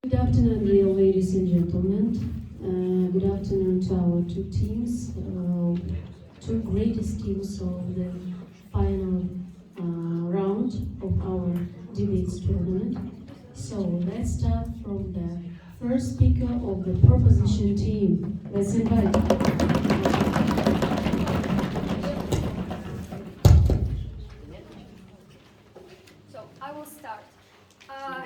Good afternoon, dear ladies and gentlemen. Good afternoon to our two teams, two greatest teams of the final round of our debates tournament. So let's start from the first speaker of the proposition team. Let's invite. So I will start.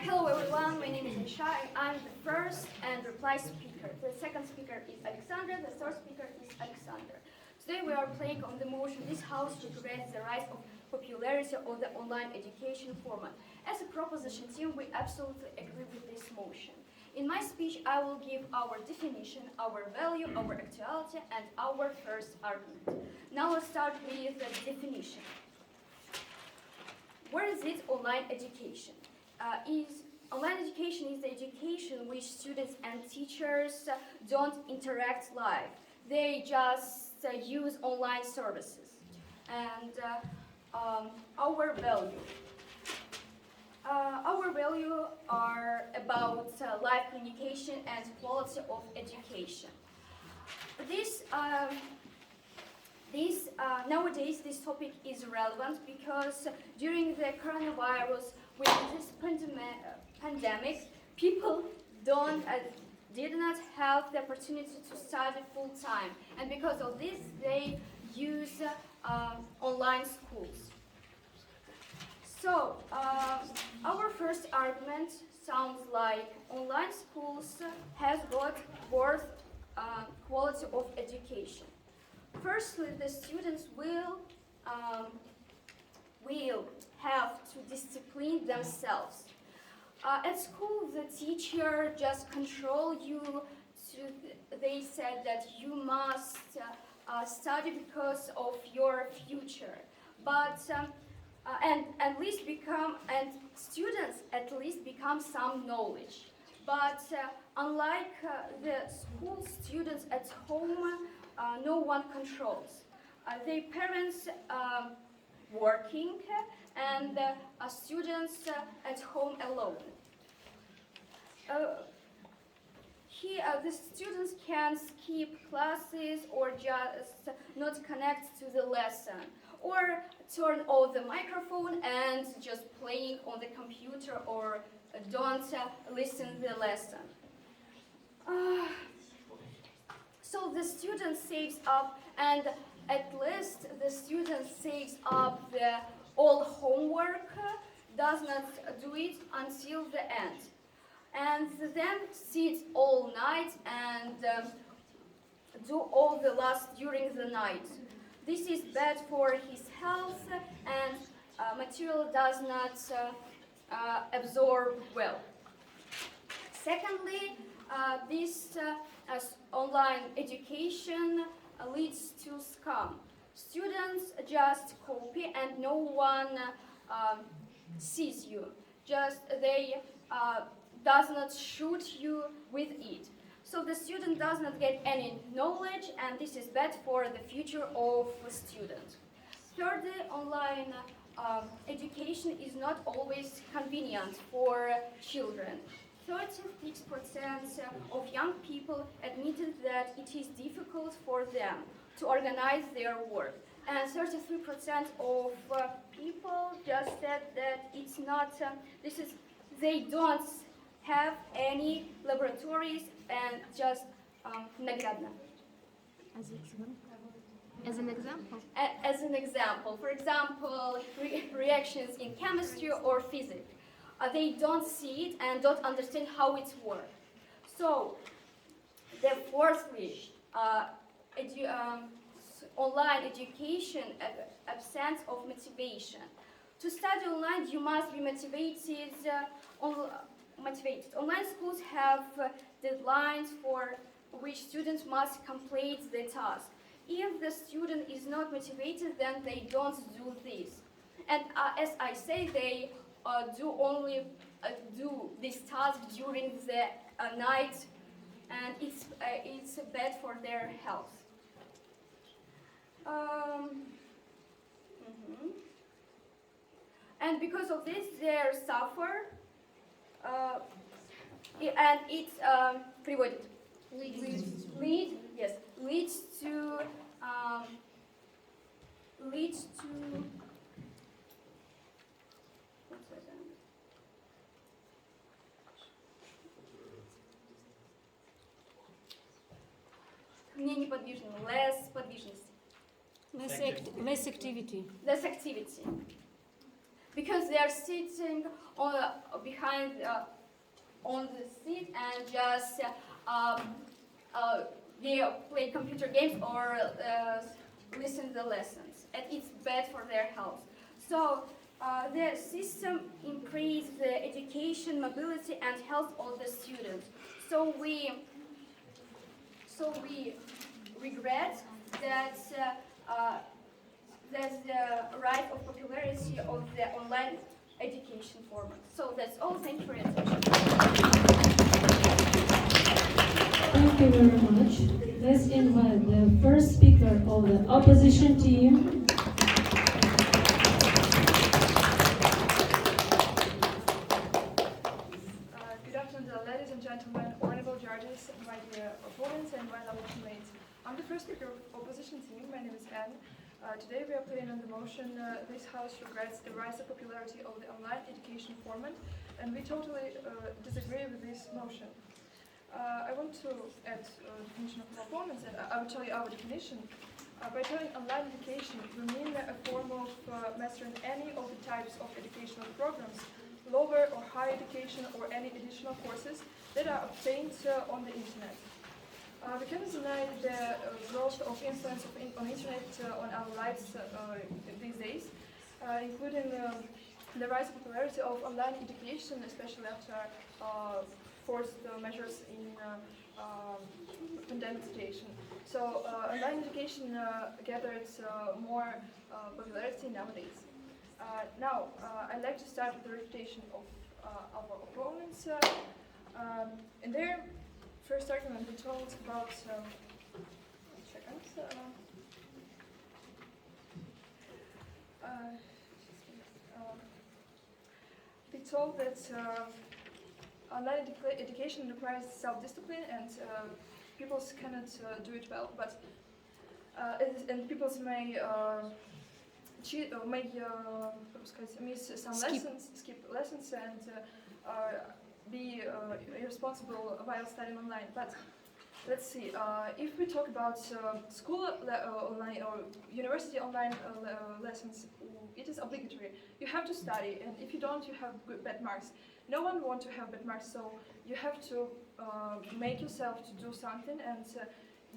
Hello everyone, my name is Aisha and I'm the first and reply speaker. The second speaker is Alexandra, the third speaker is Alexander. Today we are playing on the motion this house represents the rise of popularity of the online education format. As a proposition team, we absolutely agree with this motion. In my speech, I will give our definition, our value, our actuality, and our first argument. Now let's start with the definition. What is it online education? Online education is the education which students and teachers don't interact live. They just use online services. And our value. Our value are about live communication and quality of education. Nowadays, this topic is relevant because during the coronavirus, with this pandemic, people did not have the opportunity to study full time, and because of this, they use online schools. So, our first argument sounds like online schools has got worth quality of education. Firstly, the students will have to discipline themselves. At school, the teacher just control you. They said that you must study because of your future, but students at least become some knowledge. But unlike the school students at home, no one controls. Their parents working and students at home alone. Here, the students can skip classes or just not connect to the lesson, or turn off the microphone and just playing on the computer, or don't listen to the lesson. So the student saves up, and at least the student saves up the all homework, does not do it until the end, and then sits all night and do all the last during the night. This is bad for his health, and material does not absorb well. Secondly, this online education leads to scam. Students just copy and no one sees you. Just they does not shoot you with it. So the student does not get any knowledge, and this is bad for the future of the student. Thirdly, online education is not always convenient for children. 36% of young people admitted that it is difficult for them to organize their work, and 33% of people just said that it's not. They don't have any laboratories and just наградно. As an example? As an example, for example, reactions in chemistry or physics. They don't see it and don't understand how it works. So, the fourthly, online education absence of motivation. To study online, you must be motivated. Online schools have deadlines for which students must complete the task. If the student is not motivated, then they don't do this. And as I say, they do this task during the night, and it's bad for their health. And because of this, they suffer And it приводит. Leads to less подвижности. Less activity. Less activity. Because they are sitting on behind on the seat and just they play computer games or listen to the lessons, and it's bad for their health. So the system increases the education, mobility, and health of the students. So we regret that that's the rise of popularity of the online education format. So that's all. Thank you for your attention. Thank you very much. Let's invite the first speaker of the opposition team. Good afternoon, ladies and gentlemen, honorable judges, my dear opponents, and my lovely teammates. I'm the first speaker of opposition team. My name is Anne. Today we are putting on the motion this House regrets the rise of popularity of the online education format, and we totally disagree with this motion. I want to add a definition of opponents, and I will tell you our definition. By telling online education, we mean a form of mastering any of the types of educational programs, lower or higher education or any additional courses that are obtained on the internet. We cannot deny the growth of influence on internet on our lives these days, including the rise of popularity of online education, especially after forced measures in pandemic situation. So online education gathered more popularity nowadays. Now, I'd like to start with the refutation of our opponents. In their first argument, we told about we told that online education requires self-discipline, and pupils cannot do it well, but and pupils may cheat or may miss some lessons, skip lessons, and be irresponsible while studying online. But let's see, if we talk about school online or university online lessons, it is obligatory. You have to study, and if you don't, you have bad marks. No one wants to have bad marks, so you have to make yourself to do something, and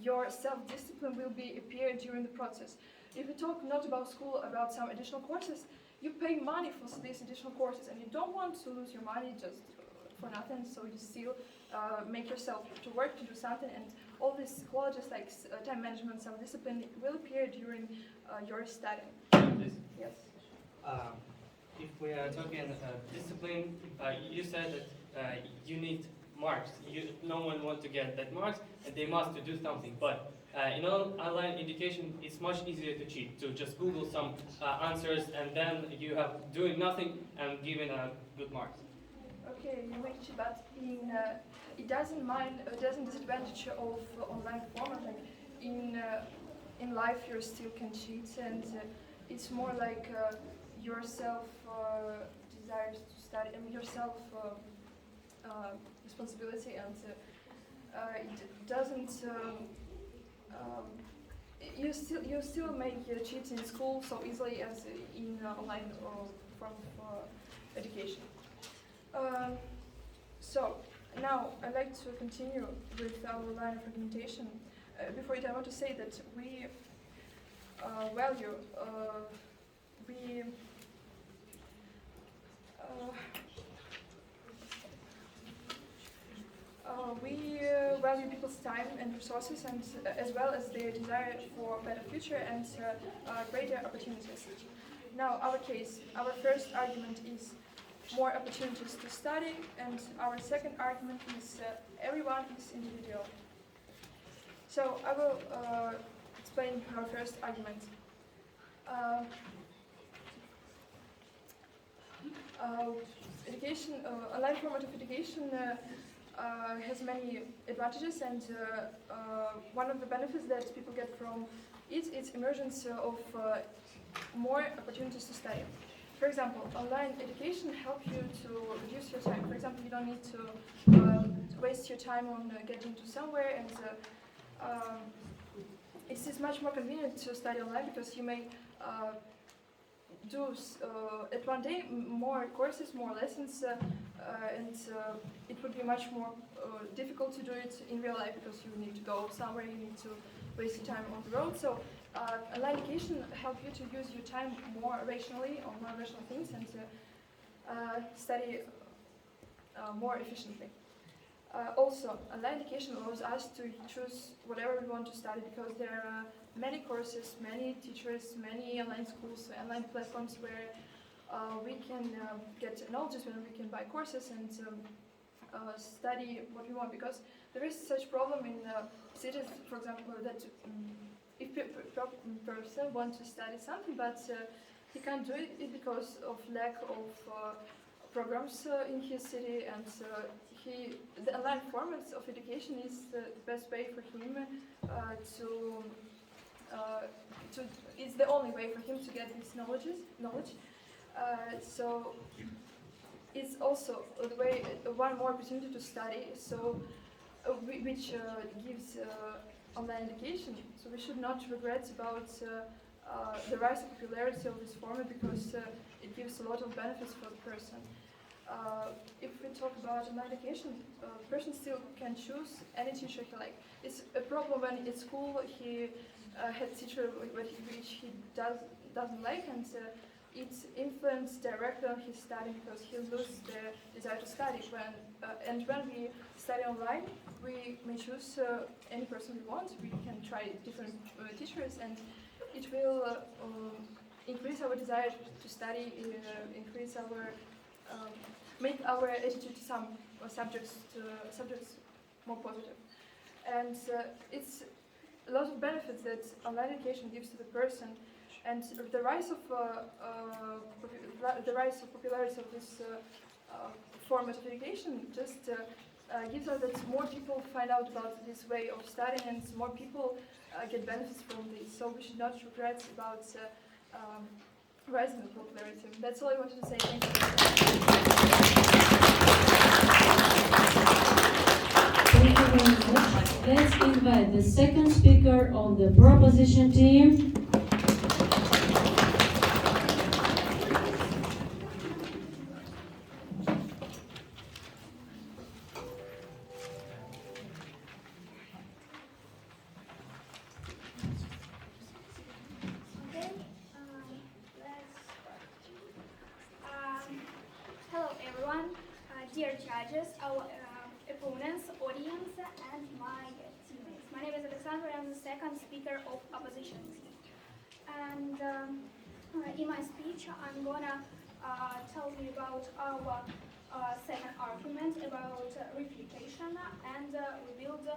your self-discipline will be appear during the process. If we talk not about school, about some additional courses, you pay money for these additional courses, and you don't want to lose your money just for nothing, so you still make yourself to work to do something, and all these qualities like time management, self-discipline will appear during your studying. Yes. If we are talking discipline, you said that you need marks. No one wants to get that marks, and they must to do something. But in online education, it's much easier to cheat. To just Google some answers, and then you have doing nothing and giving good marks. Okay, you may cheat, but it doesn't disadvantage of online format. Like in life, you still can cheat, and it's more like yourself desires to study, and yourself responsibility, and it doesn't. You still make cheats in school so easily as in online form of education. So now I'd like to continue with our line of argumentation. Before it, I want to say that we value people's time and resources, and as well as their desire for a better future and greater opportunities. Now, our first argument is more opportunities to study, and our second argument is everyone is individual. So I will explain our first argument. Education, online format of education has many advantages, and one of the benefits that people get from it is emergence of more opportunities to study. For example, online education helps you to reduce your time. For example, you don't need to waste your time on getting to somewhere, and it is much more convenient to study online because you may do at one day more courses, more lessons, and it would be much more difficult to do it in real life because you need to go somewhere, you need to waste your time on the road. So online education helps you to use your time more rationally on more rational things and study more efficiently. Also, online education allows us to choose whatever we want to study because there are many courses, many teachers, many online schools, online platforms where we can get knowledge, when we can buy courses and study what we want. Because there is such problem in cities, for example, that if a person wants to study something, but he can't do it because of lack of programs in his city, and the online formats of education is the best way for him it's the only way for him to get this knowledge. So it's also the way, one more opportunity to study. So which gives online education. So we should not regret about the rise of popularity of this format because it gives a lot of benefits for the person. If we talk about online education, a person still can choose any teacher he likes. It's a problem when at school he had a teacher which he doesn't like, and it influences directly on his study because he loses the desire to study. And when we study online, we may choose any person we want. We can try different teachers, and it will increase our desire to study, increase our make our attitude to some subjects more positive. And it's a lot of benefits that online education gives to the person, and the rise of popularity of this format of education just gives us that more people find out about this way of studying, and more people get benefits from this. So we should not regret about rising in popularity. That's all I wanted to say. Thank you. Thank you very much. Let's invite the second speaker of the proposition team. Hello everyone, dear judges, our opponents, audience, and my teammates. My name is Alexandra, I'm the second speaker of opposition team. And in my speech, I'm gonna tell you about our second argument about refutation, and rebuild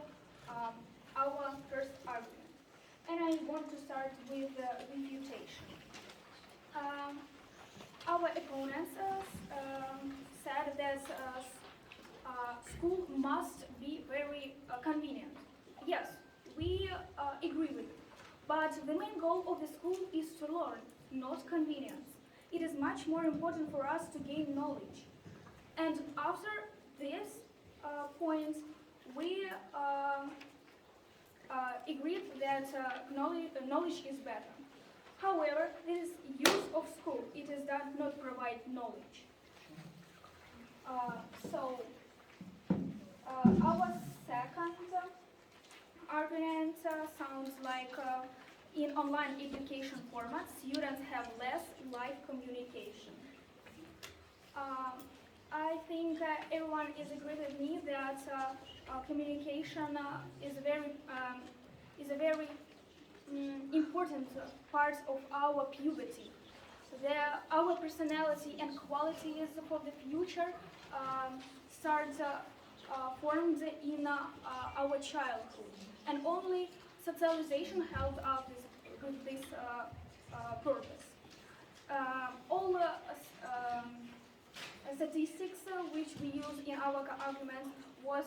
our first argument. And I want to start with refutation. Our opponents said that school must be very convenient. Yes, we agree with it. But the main goal of the school is to learn, not convenience. It is much more important for us to gain knowledge. And after this point, we agreed that knowledge is better. However, this use of school, it does not provide knowledge. Our second argument sounds like in online education format, students have less live communication. I think everyone is agree with me that communication is a very important part of our puberty. Our personality and qualities for the future start formed in our childhood, and only socialization helped us with this purpose. All Statistics which we use in our argument was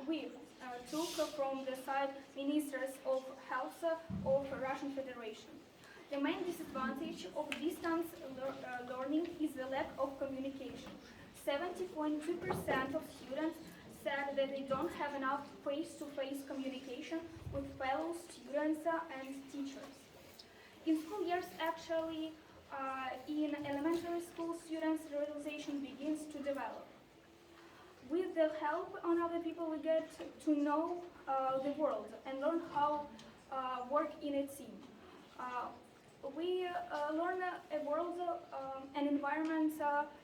we took from the site Ministers of Health of Russian Federation. The main disadvantage of distance learning is the lack of communication. 70.2% of students said that they don't have enough face-to-face communication with fellow students and teachers. In school years, actually, in elementary school, students' realization begins to develop. With the help of other people, we get to know the world and learn how work in a team. We learn a world, an environment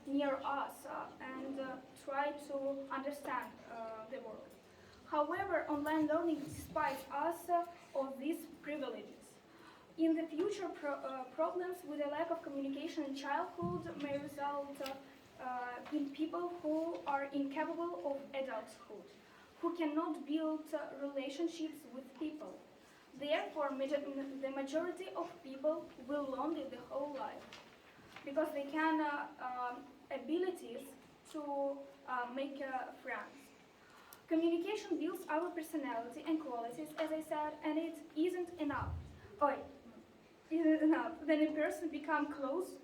near us, and try to understand the world. However, online learning despises us of these privileges. In the future, problems with a lack of communication in childhood may result in people who are incapable of adulthood, who cannot build relationships with people. Therefore, the majority of people will lonely the whole life because they can abilities to make friends. Communication builds our personality and qualities, as I said, and it isn't enough. Then a person becomes close.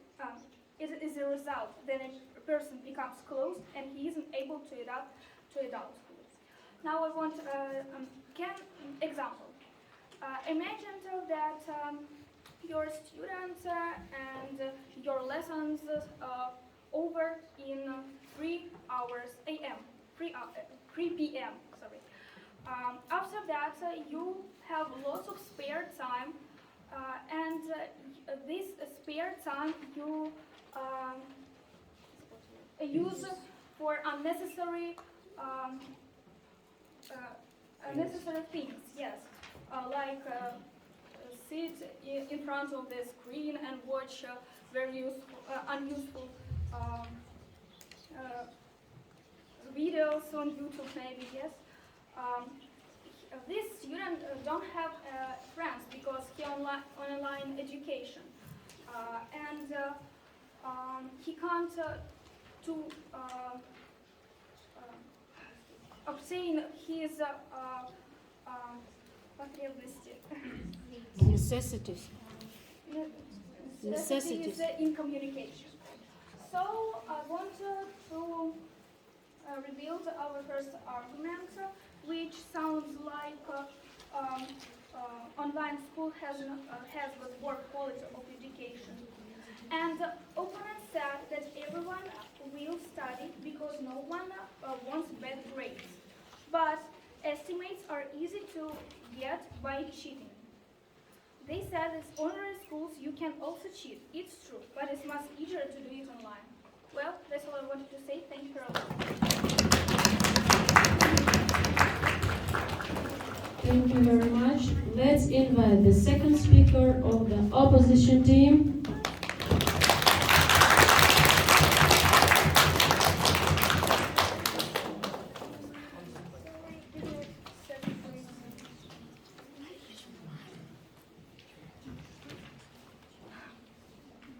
It is a result. Then a person becomes close, and he isn't able to adapt to adulthood. Now I want example. Imagine that you're a student and your lessons over in 3 hours a.m. 3 p.m. Sorry. After that, you have lots of spare time, and this spare time you use for unnecessary unnecessary things. Yes. Like sit in front of the screen and watch very unuseful videos on YouTube, maybe, yes. This student don't have friends because he online education, and he can't obtain his Necessities. Necessities in communication. So I want to reveal our first argument, which sounds like online school has the work quality of education. And the opponent said that everyone will study because no one wants bad grades. But estimates are easy to get by cheating. They said that online schools you can also cheat. It's true, but it's much easier to do it online. Well, that's all I wanted to say. Thank you for listening. Thank you very much. Let's invite the second speaker of the opposition team.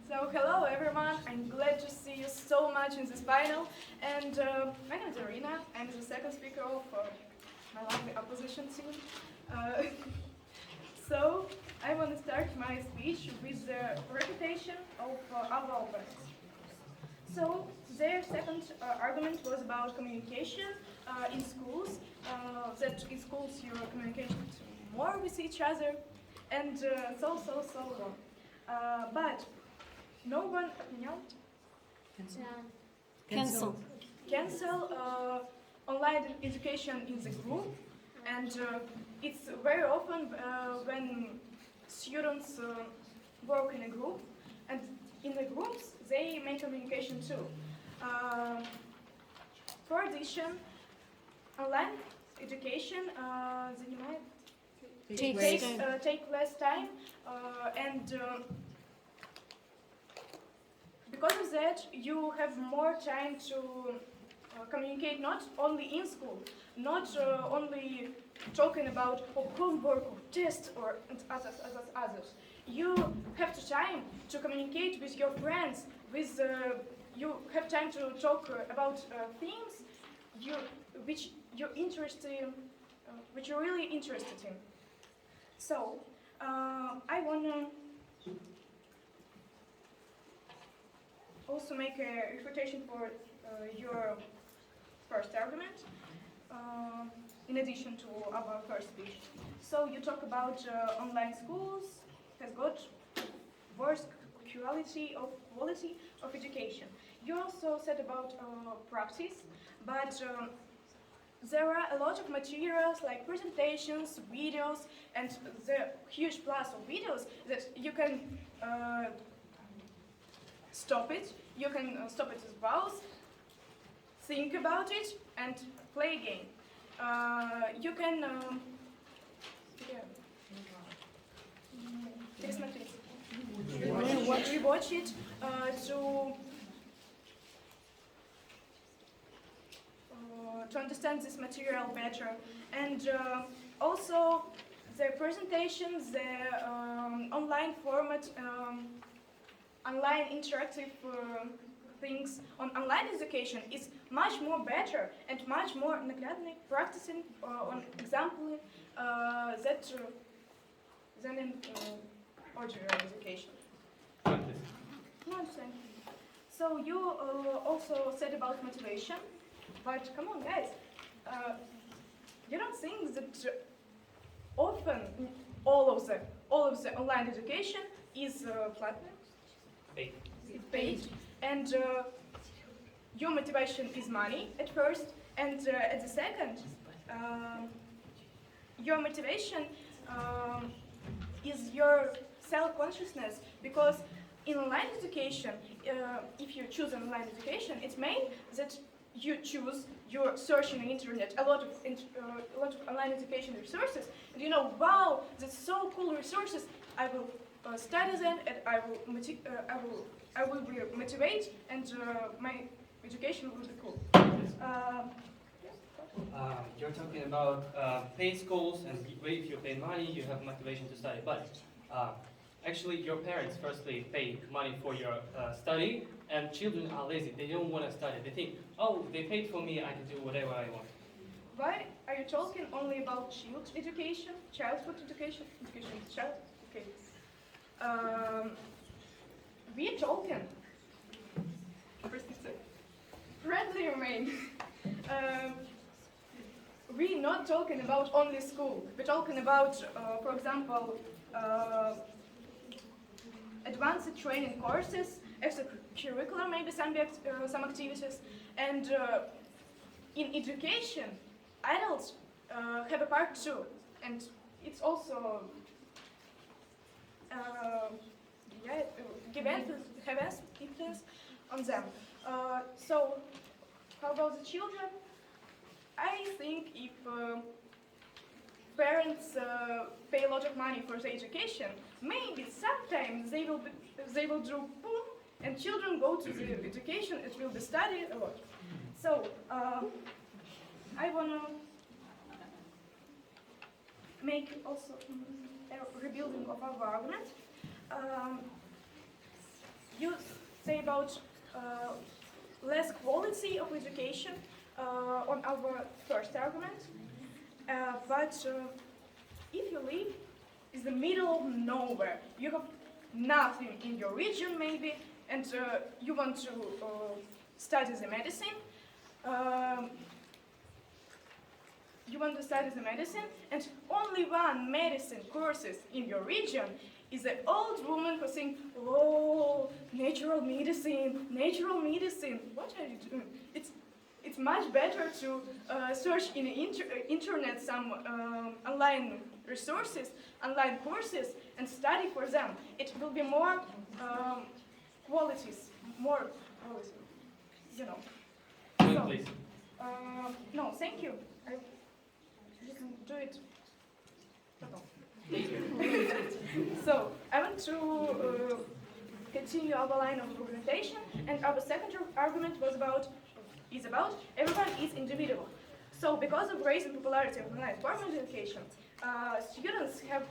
So hello everyone, I'm glad to see you so much in this panel. And my name is Irina, I'm the second speaker of my lovely opposition team. So I want to start my speech with the reputation of our opponents. So their second argument was about communication in schools, that in schools you communicate more with each other, and so on. But no one cancel online education in the group, and it's very often when students work in a group, and in the groups they make communication too. For addition, online education take less time, and because of that, you have more time to communicate not only in school, not only talking about homework or tests or others. You have the time to communicate with your friends, with you have time to talk about things which you're interested, which you're really interested in. So I wanna also make a refutation for your first argument, in addition to our first speech. So you talk about online schools has got worse quality of education. You also said about practice, but there are a lot of materials like presentations, videos, and the huge plus of videos that you can stop it. You can stop it with browse, think about it, and play a game. You can rewatch it to understand this material better, and also the presentations, the online format, online interactive things on online education is much more better and much more наглядный practicing on example than in ordinary education. No, I'm saying. So you also said about motivation, but come on, guys, you don't think that often all of the online education is platinum? Paid. It's paid, and your motivation is money at first, and at the second, your motivation is your self-consciousness, because in online education, if you choose online education, it means that you choose, you're searching on the internet a lot of online education resources, and you know, wow, that's so cool resources. I will study them, and I will be motivated, and my education will be cool. You're talking about paid schools, and if you pay money, you have motivation to study. But actually, your parents firstly pay money for your study, and children are lazy. They don't want to study. They think, oh, they paid for me, I can do whatever I want. Why are you talking only about childhood education, child? Okay. We're talking friendly remain. We're not talking about only school. We're talking about, for example, advanced training courses, extracurricular, maybe some activities, and in education, adults have a part too, and it's also have influence on them. So, how about the children? I think if parents pay a lot of money for the education, maybe sometimes they will do boom, and children go to the education. It will be studied a lot. So I wanna make also a rebuilding of our argument. You say about less quality of education on our first argument, but if you live in the middle of nowhere, you have nothing in your region maybe, and you want to study the medicine, and only one medicine courses in your region is an old woman who thinks, oh, natural medicine. What are you doing? It's much better to search in the internet some online resources, online courses, and study for them. It will be more quality, you know. So, Please. no, thank you. You can do it. So, I want to continue our line of argumentation, and our second argument is about everyone is individual. So, because of rise and popularity of online formal education, students have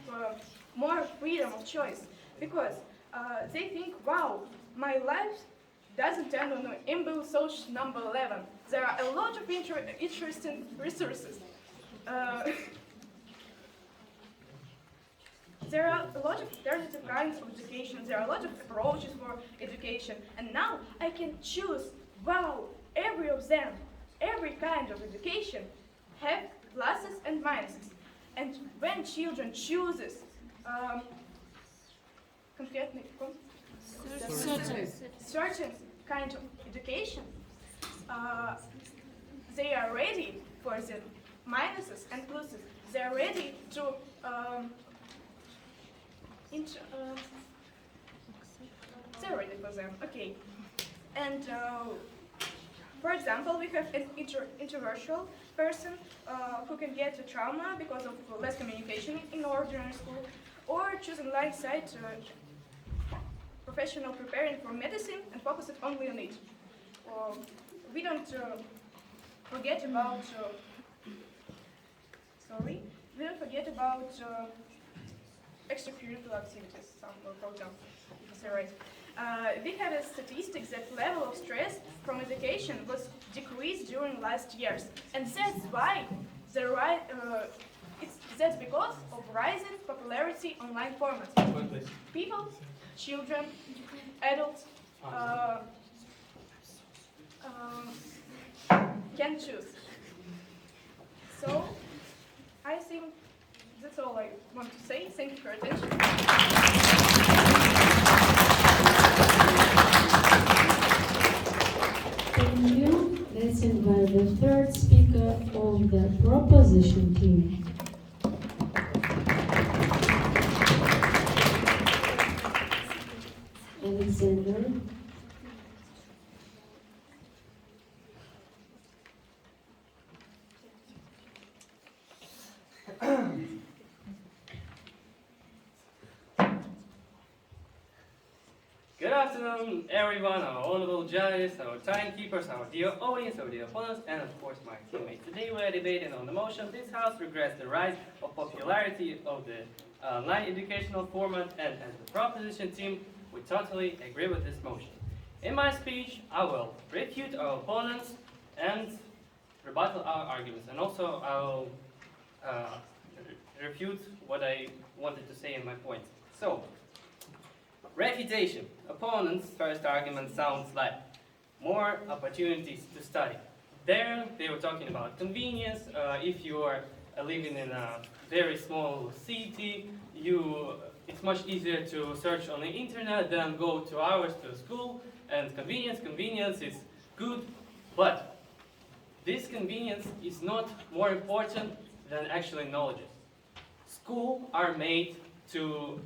more freedom of choice, because they think, wow, my life doesn't end on inbuilt social number 11. There are a lot of interesting resources. There are a lot of alternative kinds of education. There are a lot of approaches for education. And now I can choose, wow, every of them, every kind of education have pluses and minuses. And when children chooses certain kind of education, they are ready for the minuses and pluses. They are ready to they're ready for them. Okay. And for example, we have an introversial person who can get a trauma because of less communication in ordinary school, or choose online site professional preparing for medicine and focus it only on it. We don't forget about we don't forget about extracurricular activities. Some will go down. We have a statistics that level of stress from education was decreased during last years, and that's why that's because of rising popularity online formats. People, children, adults can choose. So I think that's all I want to say. Thank you for your attention. Thank you. Let's invite the third speaker of the proposition team. Alexander. Good afternoon, everyone, our honorable judges, our timekeepers, our dear audience, our dear opponents, and of course my teammates. Today we are debating on the motion, this House regrets the rise of popularity of the online educational format, and as the proposition team, we totally agree with this motion. In my speech, I will refute our opponents and rebuttal our arguments, and also I will refute what I wanted to say in my points. So, refutation. Opponents' first argument sounds like more opportunities to study. There, they were talking about convenience. If you are living in a very small city, it's much easier to search on the internet than go 2 hours to school. And convenience is good, but this convenience is not more important than actually knowledge. Schools are made to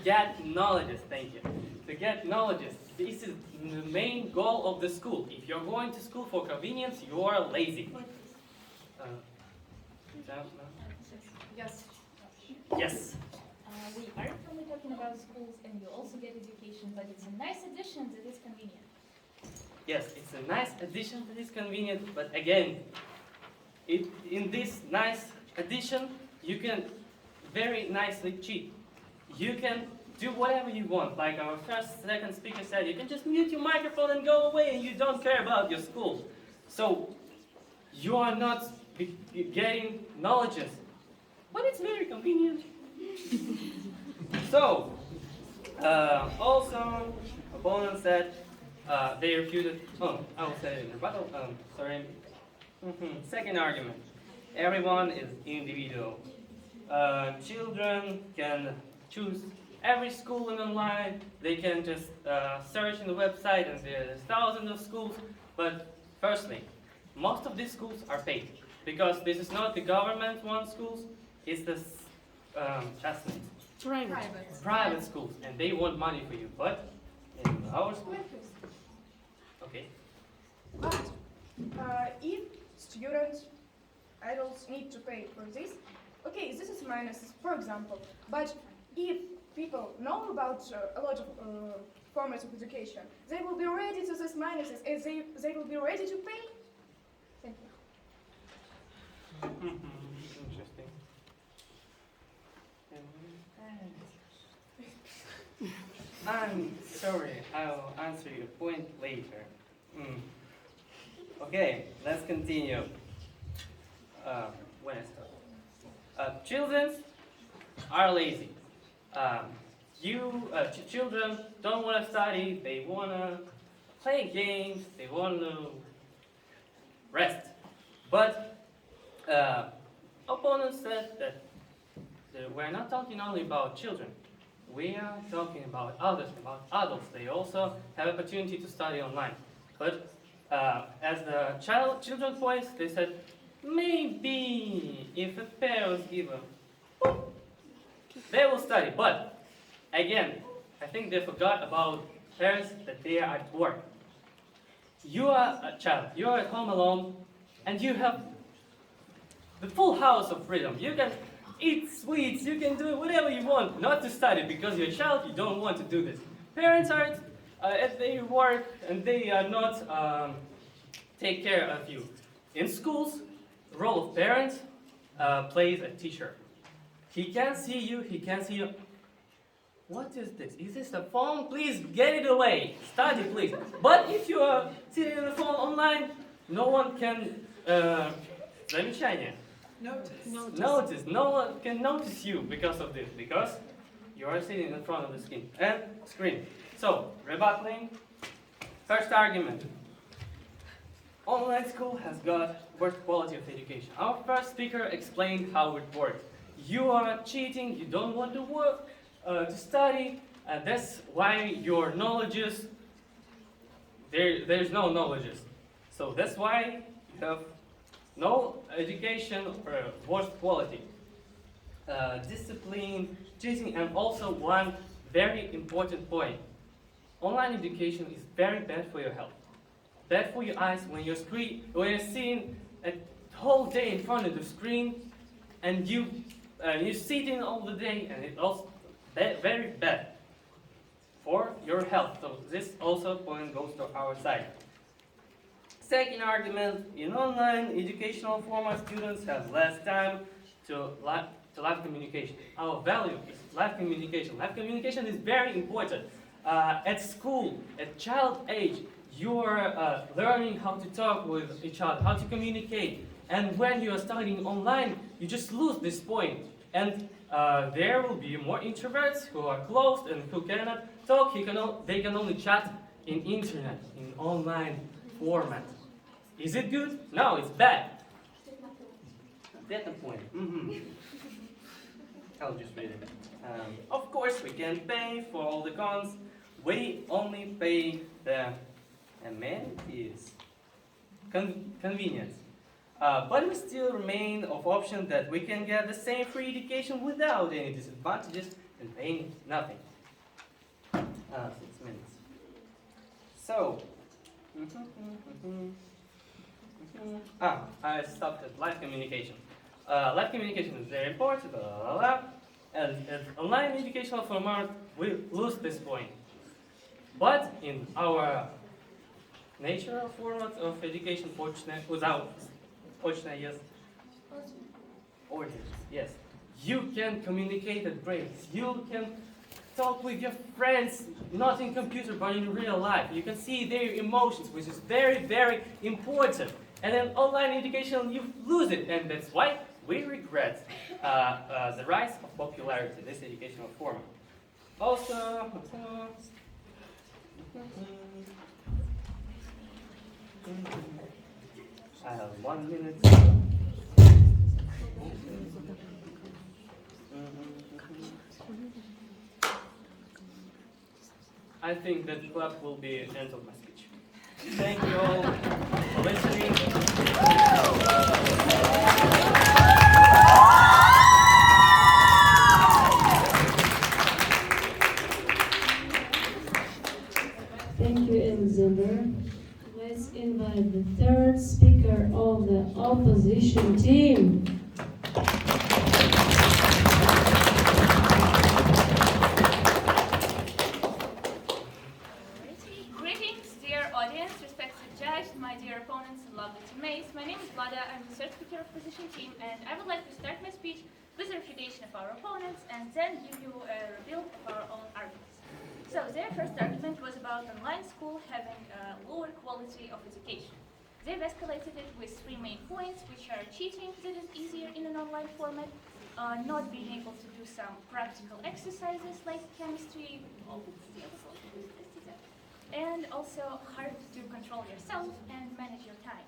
get knowledge, thank you. To get knowledge, this is the main goal of the school. If you're going to school for convenience, you are lazy. Yes. Yes. We aren't only talking about schools, and you also get education, but it's a nice addition that is convenient. Yes, it's a nice addition that is convenient, but again, in this nice addition, you can very nicely cheat. You can do whatever you want. Like our second speaker said, you can just mute your microphone and go away, and you don't care about your school. So you are not getting knowledge, but it's very convenient. So also, opponents said they refuted. Oh, I will say it in rebuttal. Sorry. Second argument: everyone is individual. Children can choose every school and online. They can just search in the website, and there's thousands of schools. But firstly, most of these schools are paid because this is not the government-run schools. It's the private schools, and they want money for you. But in our school, okay. But if students, adults need to pay for this, okay, this is minus, for example. But if people know about a lot of formats of education, they will be ready to these minuses, and they will be ready to pay. Thank you. Interesting. I'm sorry, I'll answer your point later. Mm. Okay, let's continue. When I start. Children are lazy. Um, children don't want to study, they want to play games, they want to rest. But opponents said that we're not talking only about children. We are talking about others, about adults. They also have opportunity to study online. But as the children's voice, they said, maybe if the parents give them, they will study. But again, I think they forgot about parents that they are at work. You are a child, you are at home alone, and you have the full house of freedom. You can eat sweets, you can do whatever you want, not to study because you're a child, you don't want to do this. Parents are at their work and they are not take care of you. In schools, the role of parents plays a teacher. He can see you, he can see you. What is this? Is this a phone? Please get it away. Study, please. But if you are sitting on the phone online, no one can замечание. Notice. No one can notice you because of this, because you are sitting in front of the screen. So, rebutting. First argument. Online school has got worse quality of education. Our first speaker explained how it works. You are cheating, you don't want to work, to study, and that's why your knowledge is, there's no knowledge. So that's why you have no education or worse quality. Discipline, cheating, and also one very important point. Online education is very bad for your health. Bad for your eyes when you're sitting a whole day in front of the screen and you're sitting all the day, and it's also very bad for your health. So this also point goes to our side. Second argument, in online educational format, students have less time to live communication. Our value is live communication. Live communication is very important. At school, at child age, you are learning how to talk with each other, how to communicate. And when you are studying online, you just lose this point. And there will be more introverts who are closed and who cannot talk. They can only chat in internet, in online format. Is it good? No, it's bad. That's the point. I'll just read it. Of course, we can pay for all the cons. We only pay the amenities, convenience. But we still remain of option that we can get the same free education without any disadvantages and paying nothing. 6 minutes. So, I stopped at live communication. Live communication is very important, and online educational format, we lose this point. But in our natural format of education, yes, you can communicate at breaks. You can talk with your friends, not in computer, but in real life. You can see their emotions, which is very, very important. And then online education, you lose it, and that's why we regret the rise of popularity in this educational format. Also, I have 1 minute. I think that clap will be the end of my speech. Thank you all for listening. Thank you, Alexander. Let's invite the third speaker of the opposition team. Greetings, dear audience, respected judge, my dear opponents, and lovely teammates. My name is Vlada, I'm the third speaker of opposition team, and I would like to start my speech with a refutation of our opponents and then give you a reveal of our own arguments. So their first argument was about online school having a lower quality of education. They've escalated it with three main points, which are cheating that is easier in an online format, not being able to do some practical exercises like chemistry, and also hard to control yourself and manage your time.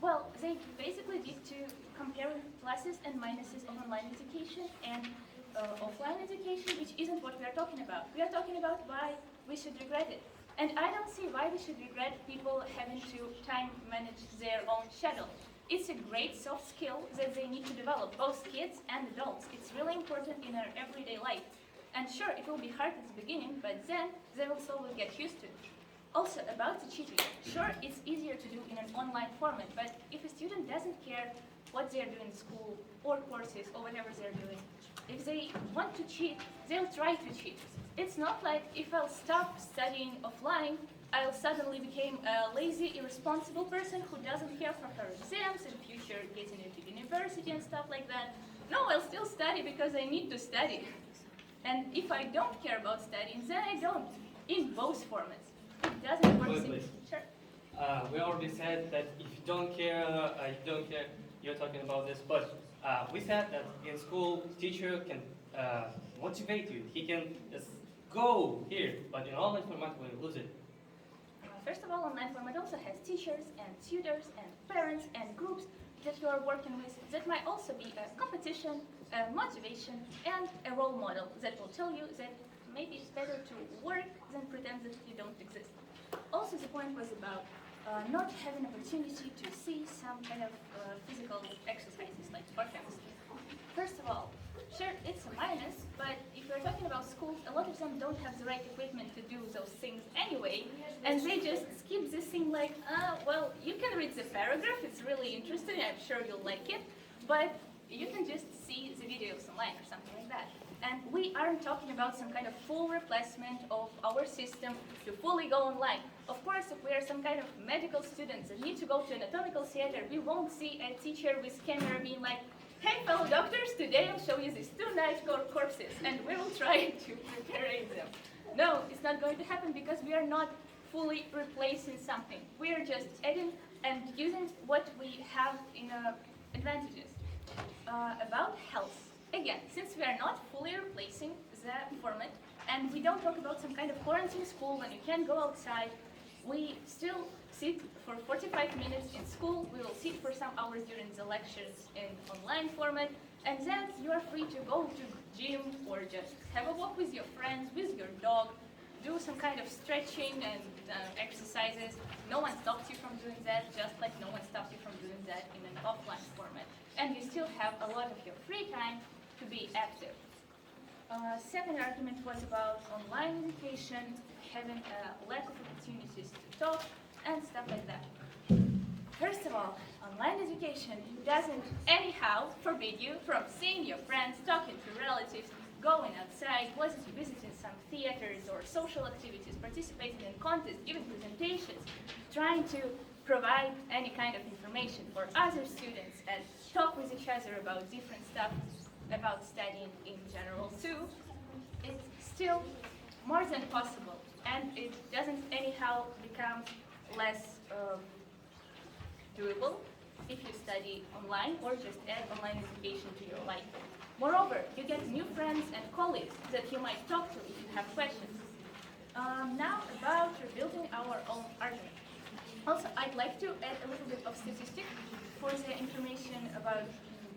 Well, they basically did to compare pluses and minuses of online education and offline education, which isn't what we are talking about. We are talking about why we should regret it. And I don't see why we should regret people having to time manage their own schedule. It's a great soft skill that they need to develop, both kids and adults. It's really important in our everyday life. And sure, it will be hard at the beginning, but then they will slowly get used to it. Also, about the cheating. Sure, it's easier to do in an online format, but if a student doesn't care what they're doing in school or courses or whatever they're doing, if they want to cheat, they'll try to cheat. It's not like if I'll stop studying offline, I'll suddenly become a lazy, irresponsible person who doesn't care for her exams and future getting into university and stuff like that. No, I'll still study because I need to study. And if I don't care about studying, then I don't, in both formats. It doesn't work. Wait. Sure. We already said that if you don't care, you're talking about this, but we said that in school, teacher can motivate you. He can just go here, but in online format, we lose it. First of all, online format also has teachers and tutors and parents and groups that you are working with that might also be a competition, a motivation, and a role model that will tell you that maybe it's better to work than pretend that you don't exist. Also, the point was about not having opportunity to see some kind of physical exercises like sport chemistry. First of all, sure, it's a minus, but if we're talking about schools, a lot of them don't have the right equipment to do those things anyway, and they just skip this thing like, well, you can read the paragraph, it's really interesting, I'm sure you'll like it, but you can just see the videos online or something like that. And we aren't talking about some kind of full replacement of our system to fully go online. Of course, if we are some kind of medical students that need to go to anatomical theater, we won't see a teacher with camera being like, hey fellow doctors, today I'll show you these two nice corpses and we will try to prepare them. No, it's not going to happen because we are not fully replacing something. We are just adding and using what we have in advantages. About health. Again, since we are not fully replacing the format, and we don't talk about some kind of quarantine school when you can't go outside, we still sit for 45 minutes in school, we will sit for some hours during the lectures in online format, and then you are free to go to gym or just have a walk with your friends, with your dog, do some kind of stretching and exercises. No one stops you from doing that, just like no one stops you from doing that in an offline format. And you still have a lot of your free time to be active. Second argument was about online education, having a lack of opportunities to talk and stuff like that. First of all, online education doesn't anyhow forbid you from seeing your friends, talking to relatives, going outside, visiting some theaters or social activities, participating in contests, giving presentations, trying to provide any kind of information for other students and talk with each other about different stuff, about studying in general too. It's still more than possible, and it doesn't anyhow become less doable if you study online or just add online education to your life. Moreover, you get new friends and colleagues that you might talk to if you have questions. Now about rebuilding our own argument. Also, I'd like to add a little bit of statistics for the information about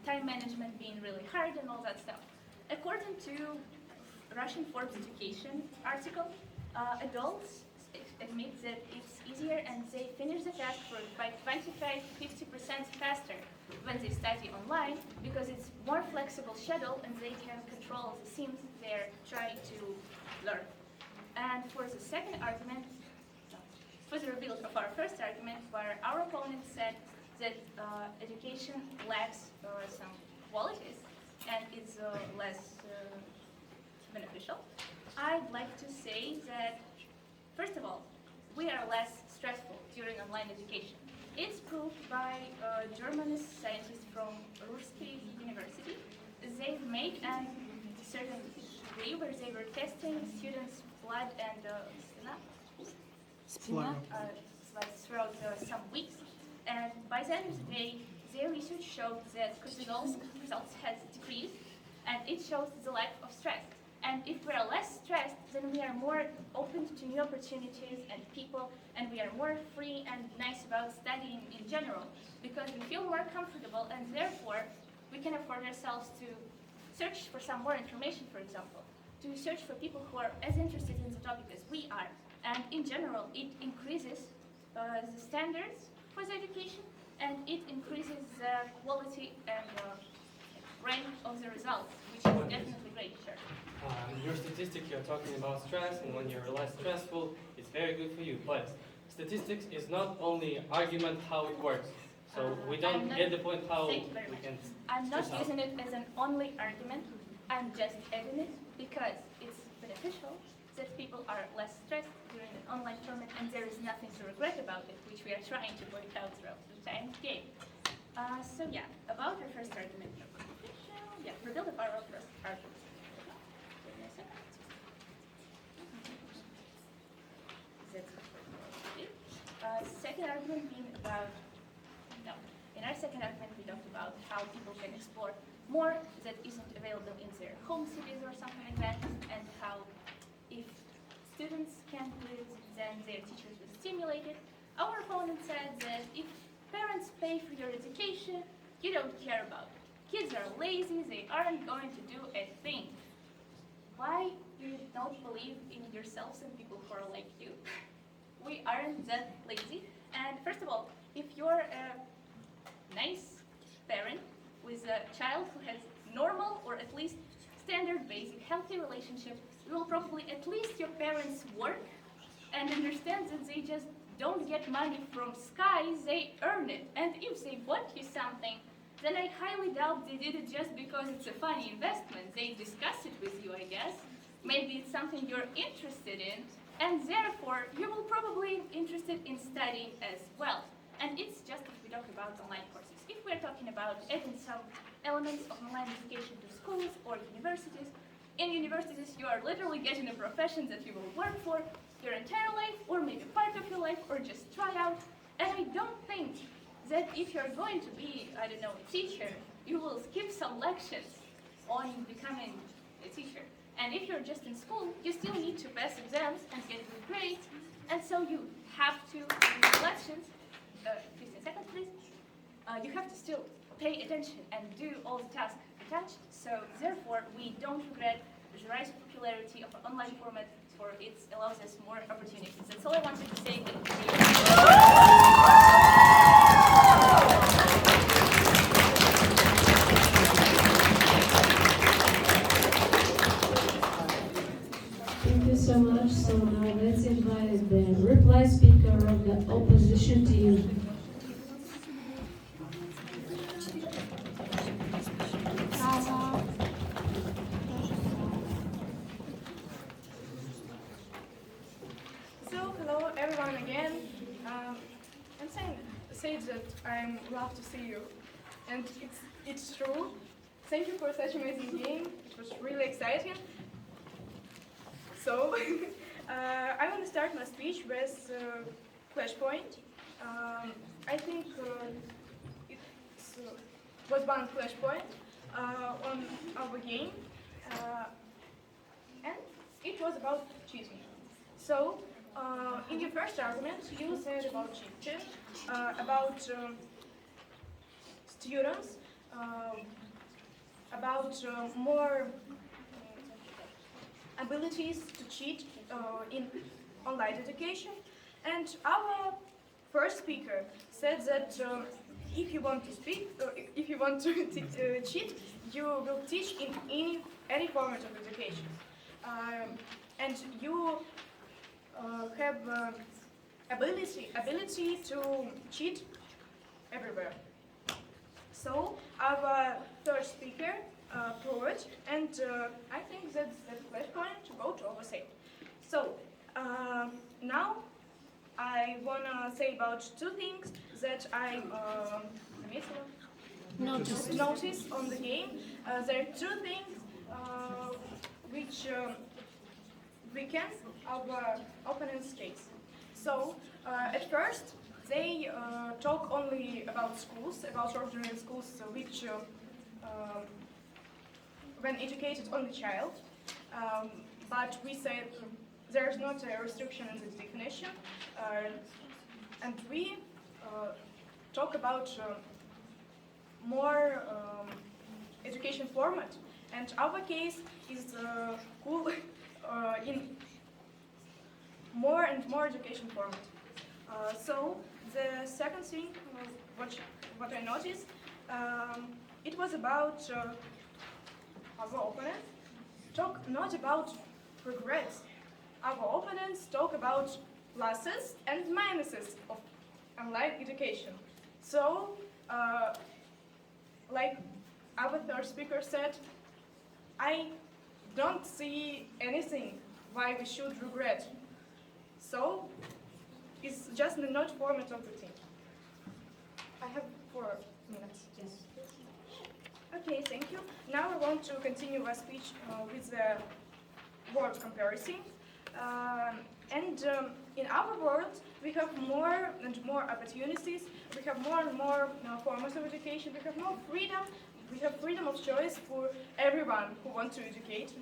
time management being really hard and all that stuff. According to Russian Forbes Education article, adults admit that it's easier and they finish the task by 25–50% faster when they study online because it's more flexible schedule and they can control the themes they're trying to learn. And for the second argument, for the rebuild of our first argument, where our opponent said that education lacks some qualities and is less beneficial, I'd like to say that, first of all, we are less stressful during online education. It's proved by Germanist scientists from Rursky University. They've made a certain degree where they were testing students blood and Splendid. throughout some weeks. And by the end of the day, their research showed that cortisol results has decreased, and it shows the lack of stress. And if we are less stressed, then we are more open to new opportunities and people, and we are more free and nice about studying in general, because we feel more comfortable, and therefore we can afford ourselves to search for some more information, for example, to search for people who are as interested in the topic as we are. And in general, it increases the standards for the education, and it increases the quality and rank of the results, which is definitely great, sure. Your statistic, you're talking about stress, and when you're less stressful, it's very good for you. But statistics is not only argument how it works. So we don't get the point how Thank you very we much. can. I'm not stress out. using it as an only argument. I'm just adding it because it's beneficial that people are less stressed during an online tournament, and there is nothing to regret about it, which we are trying to point out throughout the time game. So yeah, about our first argument. Yeah, reveal the power of first argument. Give me a second. Second argument being about, no, in our second argument we talked about how people can explore more that isn't available in their home cities or something like that, and how if students can't do it, then their teachers will stimulate it. Our opponent said that if parents pay for your education, you don't care about it. Kids are lazy, they aren't going to do a thing. Why do you don't believe in yourselves and people who are like you? We aren't that lazy. And first of all, if you're a nice parent with a child who has normal or at least standard, basic, healthy relationship, you will probably at least your parents work and understand that they just don't get money from sky, they earn it. And if they bought you something, then I highly doubt they did it just because it's a funny investment. They discuss it with you, I guess. Maybe it's something you're interested in, and therefore you will probably be interested in studying as well. And it's just if we talk about online courses. If we're talking about adding some elements of online education to schools or universities, in universities you are literally getting a profession that you will work for your entire life, or maybe part of your life, or just try out. And I don't think that if you're going to be, I don't know, a teacher, you will skip some lections on becoming a teacher. And if you're just in school, you still need to pass exams and get good grades, and so you have to, in the lections, 15 seconds please, you have to still pay attention and do all the tasks attached, so therefore we don't regret the rise of popularity of an online format, for it allows us more opportunities. That's all I wanted to say. Thank you so much. So now let's invite the reply speaker of the opposition team. So, hello everyone again. I'm saying that I'm glad to see you, and it's true. Thank you for such amazing game. It was really exciting. So, I'm gonna start my speech with flashpoint. I think it was one flashpoint on our game, and it was about cheating. So, in your first argument, you said about cheating, about students, about more abilities to cheat in online education. And our first speaker said that if you want to speak, if you want to cheat, you will teach in any format of education, and you have ability to cheat everywhere. So our third speaker proved, and I think that's the flashpoint to go to our side. So now I wanna say about two things that I noticed on the game. There are two things which weaken our opponent's case. So at first, they talk only about schools, about ordinary schools, which when educated only child. But we said there's not a restriction in this definition, and we talk about more education format. And our case is cool in more and more education format. So the second thing, what I noticed, it was about our opponents talk not about regrets. Our opponents talk about pluses and minuses of online education. So, like our third speaker said, I don't see anything why we should regret. So, it's just the not format of the thing. I have 4 minutes. Yes. Okay, thank you. Now I want to continue my speech with the word comparison. In our world, we have more and more opportunities. We have more and more forms of education. We have more freedom. We have freedom of choice for everyone who wants to educate,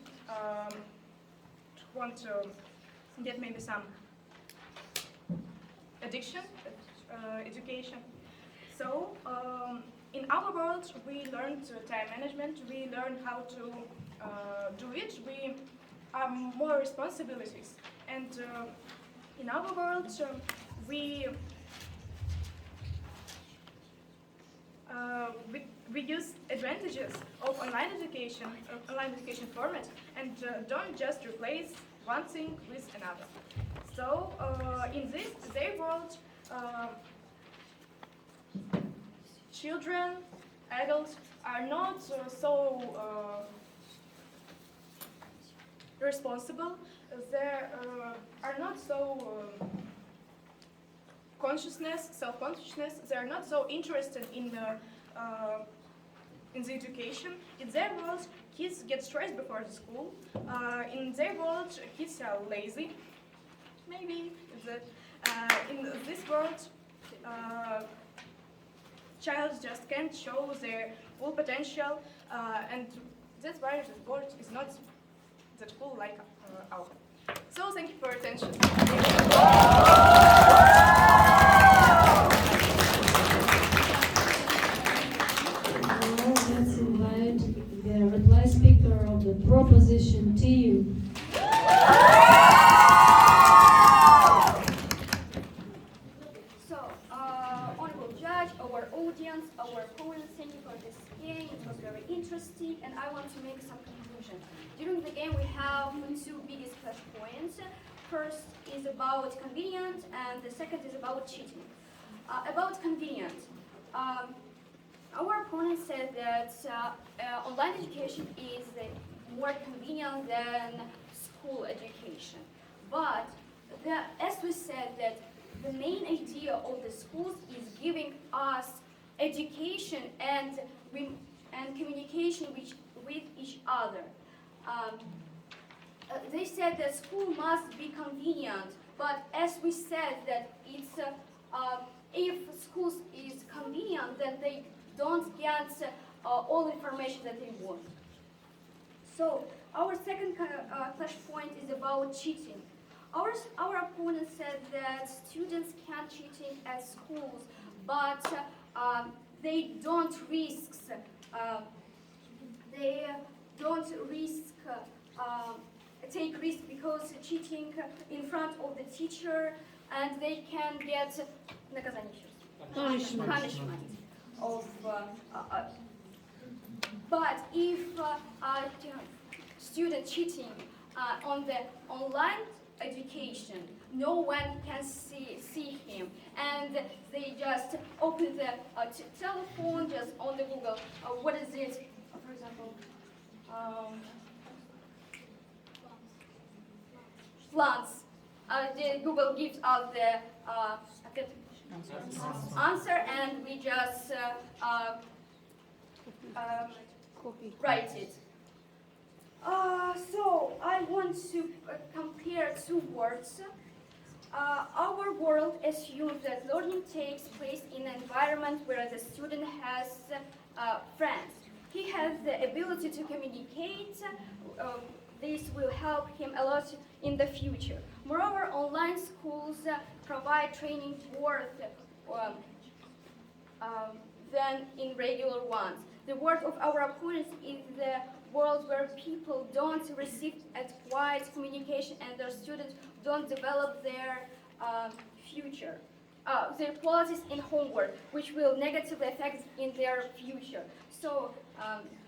want to get maybe some education. So in our world, we learned time management. We learn how to do it. We have more responsibilities. And in our world, we use advantages of online education format, and don't just replace one thing with another. So in their world, children, adults are not so responsible. They are not so self-consciousness. They are not so interested in the education. In their world, kids get stressed before the school. In their world, kids are lazy. Maybe in this world, child just can't show their full potential, and that's why the world is not that full like our. So thank you for your attention. Now let's invite the reply speaker of the proposition team. So, honorable judge, our audience, our opponents, thank you for this game. It was very interesting, and I want to make some conclusion. During the game, we have 2 biggest flash points. First is about convenience, and the second is about cheating. About convenience, our opponent said that online education is more convenient than school education. But as we said, that the main idea of the schools is giving us education and communication with each other. They said that school must be convenient, but as we said that it's if schools is convenient, then they don't get all information that they want. So our second clash point is about cheating. Our opponent said that students can cheating at schools, but they don't risk take risk because cheating in front of the teacher, and they can get punishment of. But if student cheating on the online education, no one can see him, and they just open the telephone, just on the Google. What is it? For example, plants. The Google gives us the answer, and we just write it. So I want to compare two words. Our world assumes that learning takes place in an environment where the student has friends. He has the ability to communicate. This will help him a lot in the future. Moreover, online schools provide training worth than in regular ones. The world of our opponents is the world where people don't receive adequate communication and their students don't develop their future, their qualities in homework, which will negatively affect in their future. So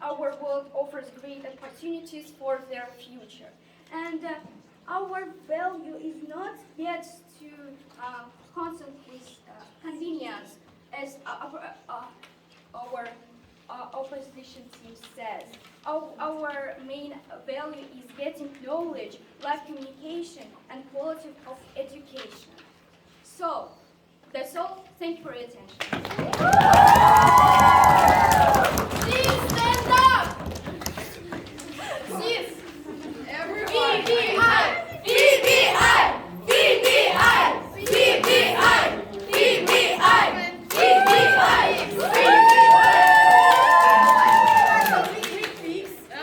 our world offers great opportunities for their future. And our value is not yet to constant with convenience, as our opposition team says. Our main value is getting knowledge, life communication, and quality of education. So, that's all. Thank you for your attention. Please stand up! SIS! Everyone! VBI! VBI! VBI! VBI! VBI! VBI!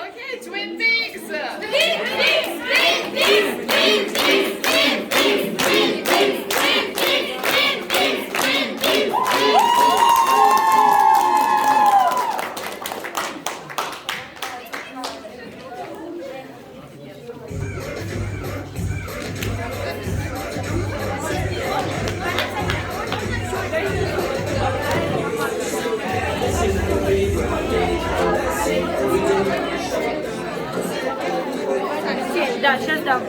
Okay, Twin Peaks! Twin Peaks! Twin Peaks! Twin Peaks! Twin Peaks! Twin Peaks! Twin Peaks! Twin Peaks! Twin Peaks! Да, сейчас дам.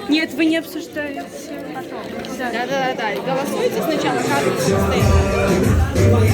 Нет, вы не обсуждаете. Потом. Да. Да. Голосуйте сначала, как стоит.